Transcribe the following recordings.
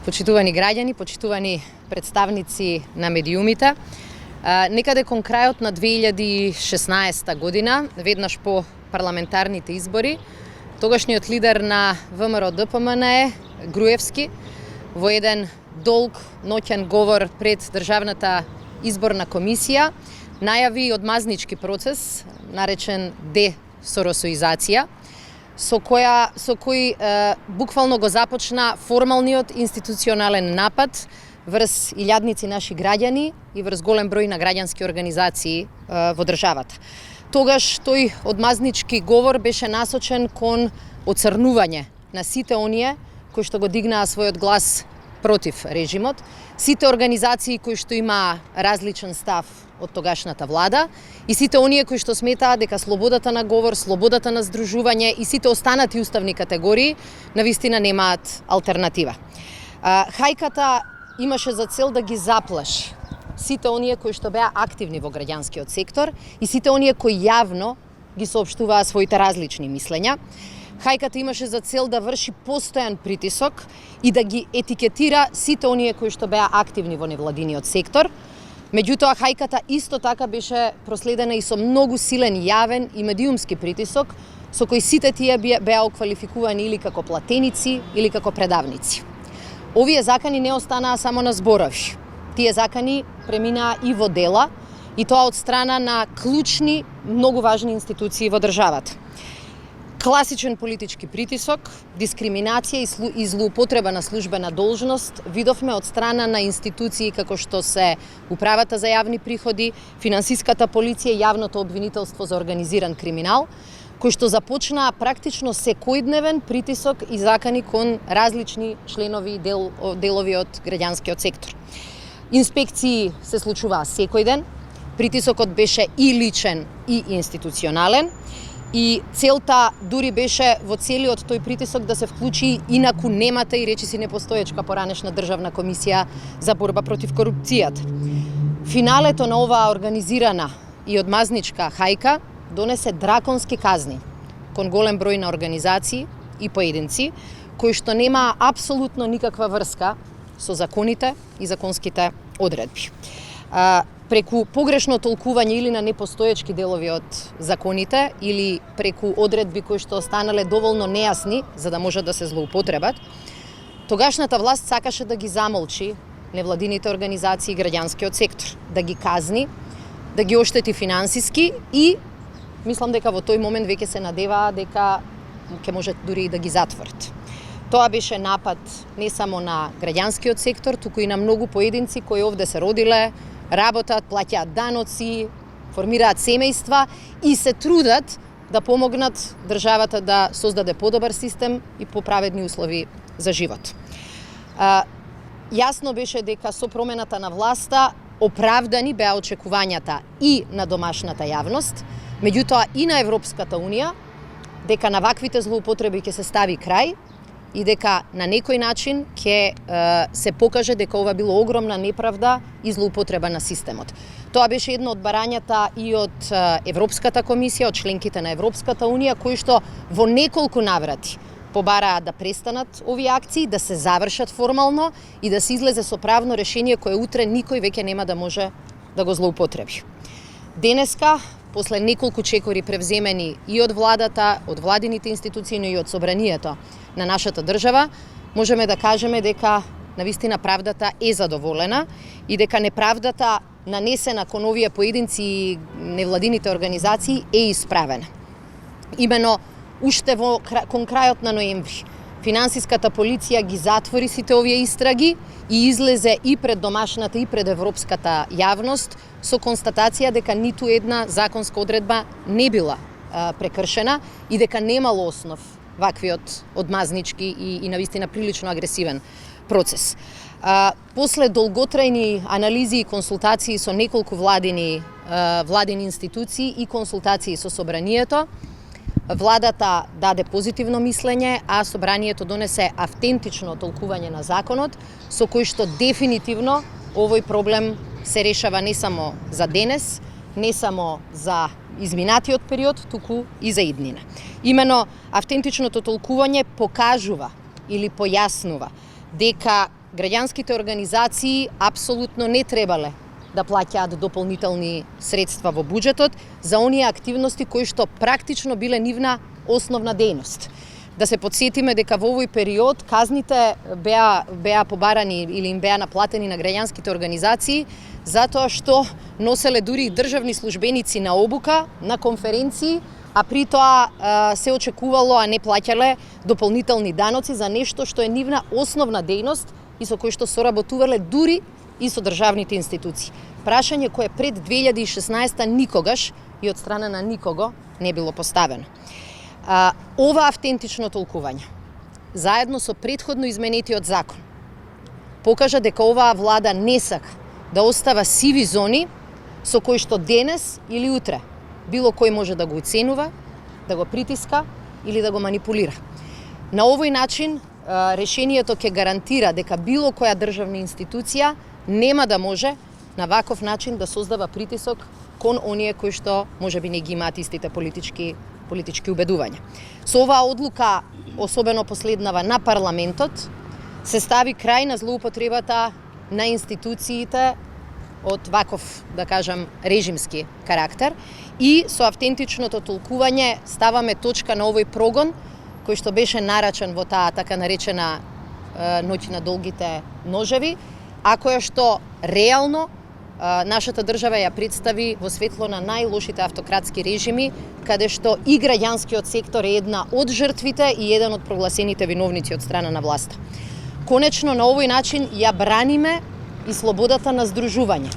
Почитувани граѓани, почитувани представници на медиумите, некаде кон крајот на 2016 година, веднаш по парламентарните избори, тогашниот лидер на ВМРО-ДПМНЕ, Груевски, во еден долг ноќен говор пред Државната изборна комисија, најави одмазнички процес, наречен десоросоизација, со кој буквално го започна формалниот институционален напад врз илјадници наши граѓани и врз голем број на граѓански организации во државата. Тогаш тој одмазнички говор беше насочен кон оцрнување на сите оние кои што го дигнаа својот глас против режимот, сите организации кои што имаа различен став од тогашната влада и сите оние кои што сметаат дека слободата на говор, слободата на здружување и сите останати уставни категории навистина немаат алтернатива. Хајката имаше за цел да ги заплаши сите оние кои што беа активни во граѓанскиот сектор и сите оние кои јавно ги соопштуваа своите различни мислења. Хајката имаше за цел да врши постојан притисок и да ги етикетира сите оние кои што беа активни во невладиниот сектор. Меѓутоа, хајката исто така беше проследена и со многу силен јавен и медиумски притисок, со кој сите тие беа оквалификувани или како платеници или како предавници. Овие закани не останаа само на зборови. Тие закани преминаа и во дела, и тоа од страна на клучни, многу важни институции во државата. Класичен политички притисок, дискриминација и злоупотреба на службена должност видовме од страна на институции како што се Управата за јавни приходи, Финансиската полиција и Јавното обвинителство за организиран криминал, кои што започнаа практично секојдневен притисок и закани кон различни членови и делови од граѓанскиот сектор. Инспекции се случуваа секој ден, притисокот беше и личен и институционален, и целта дури беше во целиот тој притисок да се вклучи инаку немата и речиси непостоечка поранешна државна комисија за борба против корупцијата. Финалето на оваа организирана и одмазничка хајка донесе драконски казни кон голем број на организации и поединци кои што немаа апсолутно никаква врска со законите и законските одредби. Преку погрешно толкување или на непостоечки делови од законите или преку одредби кои што останале доволно нејасни за да може да се злоупотребат, тогашната власт сакаше да ги замолчи невладините организации и граѓанскиот сектор, да ги казни, да ги оштети финансиски и мислам дека во тој момент веќе се надеваа дека ќе може дури и да ги затворат. Тоа беше напад не само на граѓанскиот сектор, туку и на многу поединци кои овде се родиле, работат, плаќаат даноци, формираат семејства и се трудат да помогнат државата да создаде подобар систем и поправедни услови за живот. Јасно беше дека со промената на власта оправдани беа очекувањата и на домашната јавност, меѓутоа и на Европската Унија, дека на ваквите злоупотреби ќе се стави крај и дека на некој начин ќе се покаже дека ова било огромна неправда и злоупотреба на системот. Тоа беше едно од барањата и од Европската комисија, од членките на Европската Унија, кои што во неколку наврати побараа да престанат овие акции, да се завршат формално и да се излезе со правно решение кое утре никој веќе нема да може да го злоупотреби. Денеска, после неколку чекори превземени и од владата, од владините институции, но и од собранието на нашата држава, можеме да кажеме дека навистина правдата е задоволена и дека неправдата нанесена кон овие поединци и невладините организации е исправена. Имено уште кон крајот на ноември Финансиската полиција ги затвори сите овие истраги и излезе и пред домашната и пред европската јавност со констатација дека ниту една законска одредба не била прекршена и дека немало основ ваквиот одмазнички и навистина прилично агресивен процес. После долготрајни анализи и консултации со неколку владини институции и консултации со собранието, владата даде позитивно мислење, а собранието донесе автентично толкување на законот, со кој што дефинитивно овој проблем се решава не само за денес, не само за изминатиот период, туку и за иднина. Имено, автентичното толкување покажува или појаснува дека граѓанските организации апсолутно не требале да плаќаат дополнителни средства во буџетот за оние активности кои што практично биле нивна основна дејност. Да се подсетиме дека во овој период казните беа побарани или им беа наплатени на граѓанските организации затоа што носеле дури и државни службеници на обука, на конференции, а при тоа се очекувало, а не плаќале дополнителни даноци за нешто што е нивна основна дејност и со кој што соработувале дури и со државните институции. Прашање кое пред 2016 никогаш и од страна на никого не било поставено. Ова автентично толкување, заедно со претходно изменетиот закон, покажа дека оваа влада не сака да остава сиви зони со кои што денес или утре било кој може да го уценува, да го притиска или да го манипулира. На овој начин решението ќе гарантира дека било која државна институција нема да може на ваков начин да создава притисок кон оние кои што можеби не ги имаат истите политички убедувања. Со оваа одлука, особено последнава на парламентот, се стави крај на злоупотребата на институциите од ваков, да кажам, режимски карактер и со автентичното толкување ставаме точка на овој прогон кој што беше нарачен во таа така наречена ноќ на долгите ножеви, а која што реално нашата држава ја представи во светло на најлошите автократски режими, каде што и граѓанскиот сектор е една од жртвите и еден од прогласените виновници од страна на власта. Конечно, на овој начин ја браниме и слободата на здружување,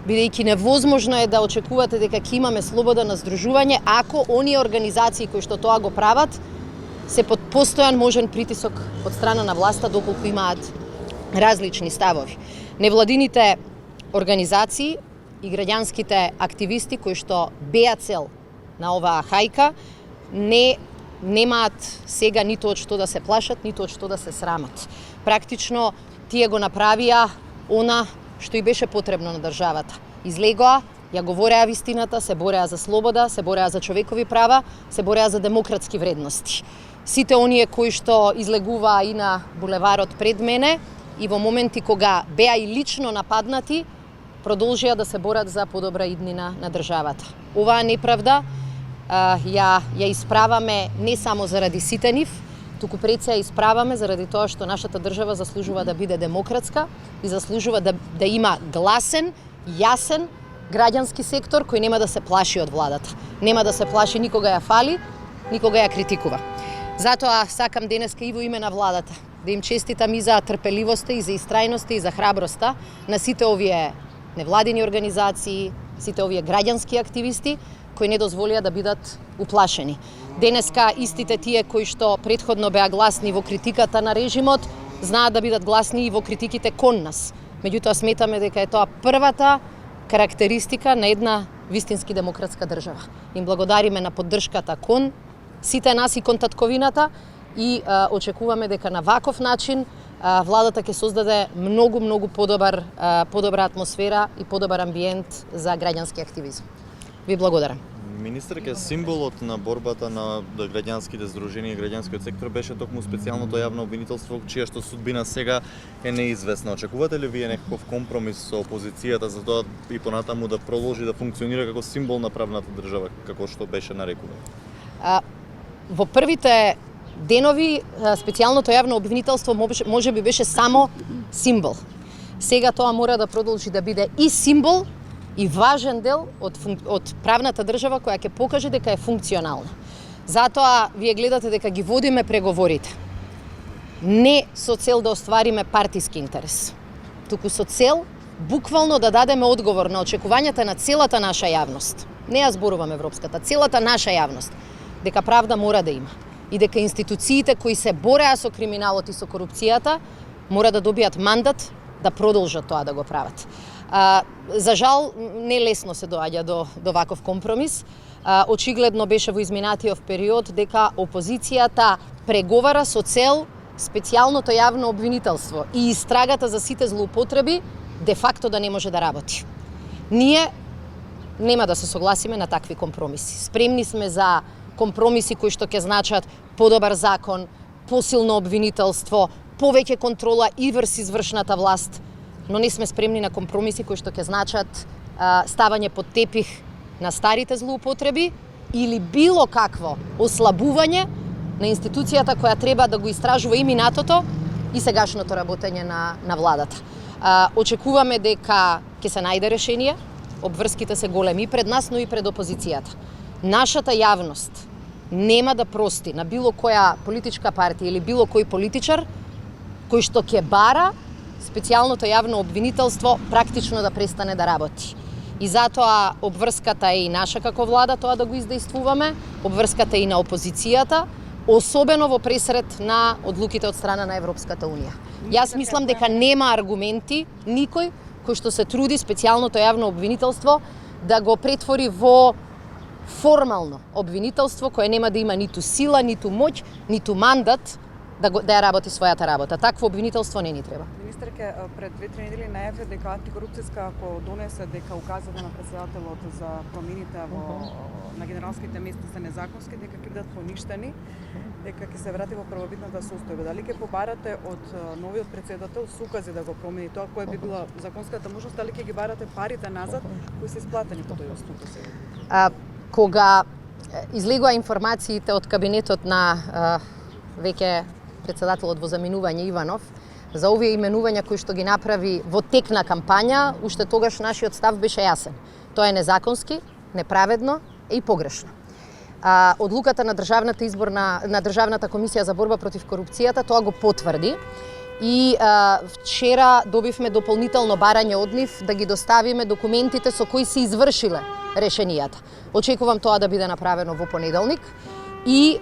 бидејќи невозможно е да очекувате дека ќе имаме слобода на здружување ако оние организации кои што тоа го прават се под постојан можен притисок од страна на власта доколку имаат различни ставови. Невладините организации и граѓанските активисти кои што беа цел на оваа хајка немаат сега ниту од што да се плашат, ниту од што да се срамат. Практично тие го направија она што и беше потребно на државата. Излегоа, ја говореа вистината, се бореа за слобода, се бореа за човекови права, се бореа за демократски вредности. Сите оние кои што излегуваа и на булеварот пред мене и во моменти кога беа и лично нападнати, продолжија да се борат за подобра иднина на државата. Оваа неправда ја исправаме не само заради сите нив, туку пред се ја исправаме заради тоа што нашата држава заслужува да биде демократска и заслужува да има гласен, јасен граѓански сектор кој нема да се плаши од владата. Нема да се плаши, никога ја фали, никога ја критикува. Затоа сакам денеска и во име на владата да им честитам и за трпеливоста, и за истрајноста, и за храброста на сите овие невладини организации, сите овие граѓански активисти кои не дозволија да бидат уплашени. Денеска истите тие кои што претходно беа гласни во критиката на режимот, знаат да бидат гласни и во критиките кон нас. Меѓутоа сметаме дека е тоа првата карактеристика на една вистински демократска држава. Им благодариме на поддршката кон сите нас и кон татковината и очекуваме дека на ваков начин владата ќе создаде многу подобра атмосфера и подобар амбиент за граѓански активизам. Ви благодарам. Министерка, символот на борбата на граѓанските здруженија и граѓанскиот сектор беше токму специјалното јавно обвинителство, чија што судбина сега е неизвестна. Очекувате ли вие некаков компромис со опозицијата за тоа и понатаму да продолжи да функционира како символ на правната држава, како што беше нарекувано? Во првите денови специјалното јавно обвинителство може би беше само символ. Сега тоа мора да продолжи да биде и символ и важен дел од правната држава која ќе покаже дека е функционална. Затоа вие гледате дека ги водиме преговорите. Не со цел да оствариме партиски интерес, туку со цел буквално да дадеме одговор на очекувањата на целата наша јавност. Не ја зборувам европската, целата наша јавност, дека правда мора да има и дека институциите кои се бореа со криминалот и со корупцијата мора да добијат мандат да продолжат тоа да го прават. За жал, не лесно се доаѓа до ваков компромис. Очигледно беше во изминатиот период дека опозицијата преговара со цел специјалното јавно обвинителство и истрагата за сите злоупотреби де факто да не може да работи. Ние нема да се согласиме на такви компромиси. Спремни сме за компромиси кои што ќе значат подобар закон, посилно обвинителство, повеќе контрола и врз извршната власт, но не сме спремни на компромиси кои што ќе значат ставање под тепих на старите злоупотреби или било какво ослабување на институцијата која треба да го истражува и минатото и сегашното работење на владата. Очекуваме дека ќе се најде решение, обврските се големи пред нас, но и пред опозицијата. Нашата јавност нема да прости на било која политичка партија или било кој политичар кој што ќе бара специјалното јавно обвинителство практично да престане да работи. И затоа обврската е и наша како влада тоа да го издействуваме, обврската е и на опозицијата, особено во пресред на одлуките од страна на Европската Унија. Јас мислам дека нема аргументи никој кој што се труди специјалното јавно обвинителство да го претвори во формално обвинителство кое нема да има ниту сила, ниту моќ, ниту мандат да ја работи својата работа. Такво обвинителство не ни треба. Министерке, пред 2-3 недели најави дека антикорупцијска ако донесе дека указите на председателот за промените на генералските места се незаконски, дека ќе бидат поништени, дека ќе се врати во првобитната состојба. Дали ќе побарате од новиот председател со укази да го промени тоа која би била законската можност, дали ќе ги барате парите назад кои се исплатени по тој статус? Кога излегува информациите од кабинетот на веќе председателот во заминување Иванов за овие именувања кои што ги направи во тек на кампања, уште тогаш нашиот став беше јасен. Тоа е незаконски, неправедно и погрешно. Одлуката на Државната комисија за борба против корупцијата тоа го потврди и вчера добивме дополнително барање од нив да ги доставиме документите со кои се извршиле решенијата. Очекувам тоа да биде направено во понеделник и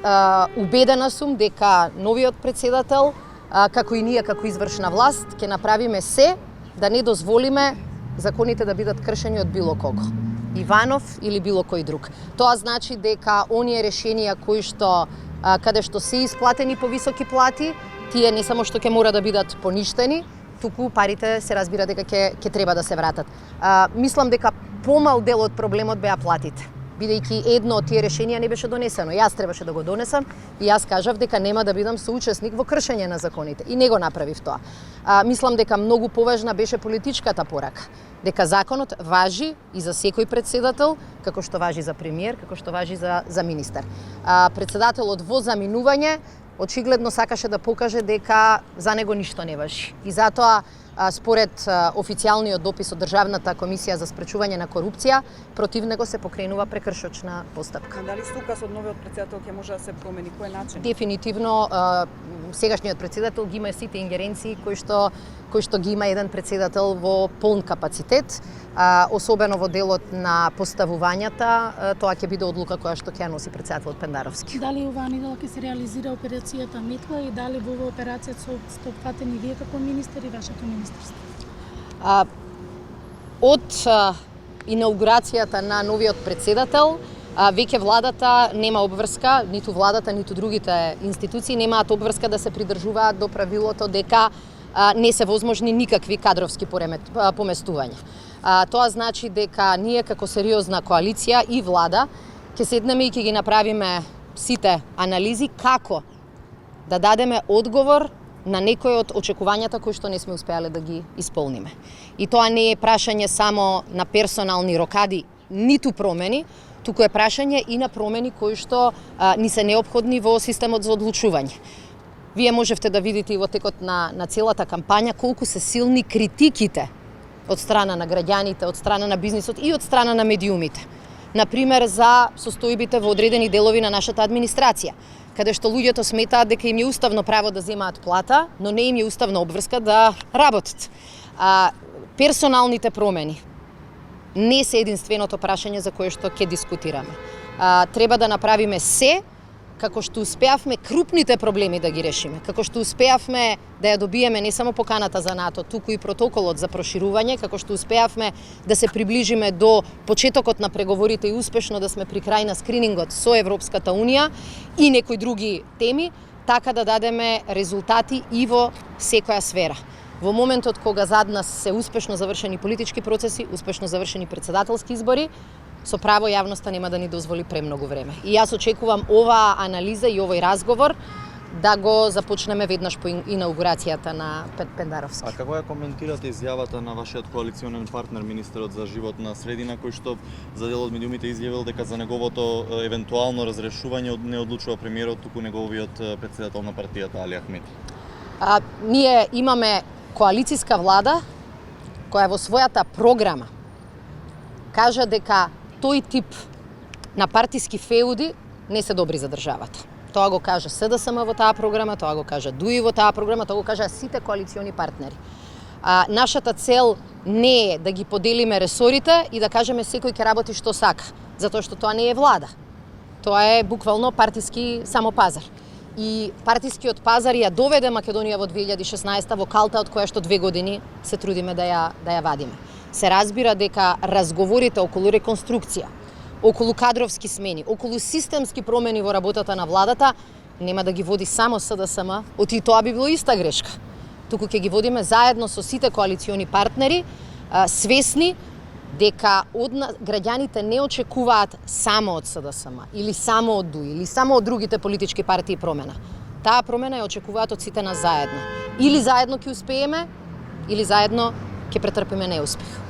убедена сум дека новиот председател, како и ние како извршна власт, ќе направиме се да не дозволиме законите да бидат кршени од било кого. Иванов или било кој друг. Тоа значи дека оние решенија кои што каде што се исплатени по високи плати, тие не само што ќе мора да бидат поништени, туку парите се разбира дека ќе треба да се вратат. Мислам дека помал дел од проблемот беа платите, бидејќи едно од тие решенија не беше донесено. Јас требаше да го донесам и јас кажав дека нема да бидам соучесник во кршење на законите и не го направив тоа. Мислам дека многу поважна беше политичката порака, дека законот важи и за секој председател, како што важи за премиер, како што важи за министер. Председателот во заминување очигледно сакаше да покаже дека за него ништо не важи. И затоа, според официјалниот допис од Државната комисија за спречување на корупција, против него се покренува прекршочна постапка. Дали со указ од новиот председател ќе може да се промени кој начин? Дефинитивно сегашниот председател ги има сите ингеренции кои што ги има еден председател во полн капацитет, особено во делот на поставувањата, тоа ќе биде одлука која што ќе носи председателот Пендаровски. Дали оваа недела ќе се реализира операцијата Метла и дали во оваа операција сте опфатени вие како министер и вашето министерство? Од инаугурацијата на новиот председател, веќе владата нема обврска, ниту владата, ниту другите институции немаат обврска да се придржуваат до правилото дека не се возможни никакви кадровски поместувања. Тоа значи дека ние како сериозна коалиција и влада ќе седнеме и ќе ги направиме сите анализи како да дадеме одговор на некои од очекувањата кои што не сме успеале да ги исполниме. И тоа не е прашање само на персонални рокади, ниту промени, туку е прашање и на промени кои што ни се неопходни во системот за одлучување. Вие можевте да видите и во текот на целата кампања колку се силни критиките од страна на граѓаните, од страна на бизнисот и од страна на медиумите. Например, за состојбите во одредени делови на нашата администрација, каде што луѓето сметаат дека им е уставно право да земаат плата, но не им е уставна обврска да работат. Персоналните промени не се единственото прашање за кое што ќе дискутираме. Треба да направиме се како што успеавме крупните проблеми да ги решиме, како што успеавме да ја добиеме не само поканата за НАТО, туку и протоколот за проширување, како што успеавме да се приближиме до почетокот на преговорите и успешно да сме при крај на скринингот со Европската Унија и некои други теми, така да дадеме резултати и во секоја сфера. Во моментот кога зад нас се успешно завршени политички процеси, успешно завршени председателски избори, со право јавноста нема да ни дозволи премногу време. И јас очекувам оваа анализа и овој разговор да го започнеме веднаш по инаугурацијата на Пендаровски. А како ја коментирате изјавата на вашиот коалиционен партнер, министерот за животна средина, кој што за дел од медиумите изјавил дека за неговото евентуално разрешување не одлучува премиерот, туку неговиот претседател на партијата Али Ахмеди? Ние имаме коалицијска влада која во својата програма кажа дека тој тип на партиски феуди не се добри за државата. Тоа го кажа СДСМ во таа програма, тоа го кажа ДУИ во таа програма, тоа го кажа сите коалициони партнери. Нашата цел не е да ги поделиме ресорите и да кажеме секој ќе работи што сака, затоа што тоа не е влада. Тоа е буквално партиски самопазар. И партискиот пазар ја доведе Македонија во 2016 во калта од која што 2 години се трудиме да ја вадиме. Се разбира дека разговорите околу реконструкција, околу кадровски смени, околу системски промени во работата на владата нема да ги води само СДСМ, оти тоа би било иста грешка. Туку ќе ги водиме заедно со сите коалициони партнери, свесни дека граѓаните не очекуваат само од СДСМ или само од ДУИ или само од другите политички партии промена. Таа промена ја очекуваат од сите нас заедно. Или заедно ќе успееме, или заедно ќе претрпиме неуспех.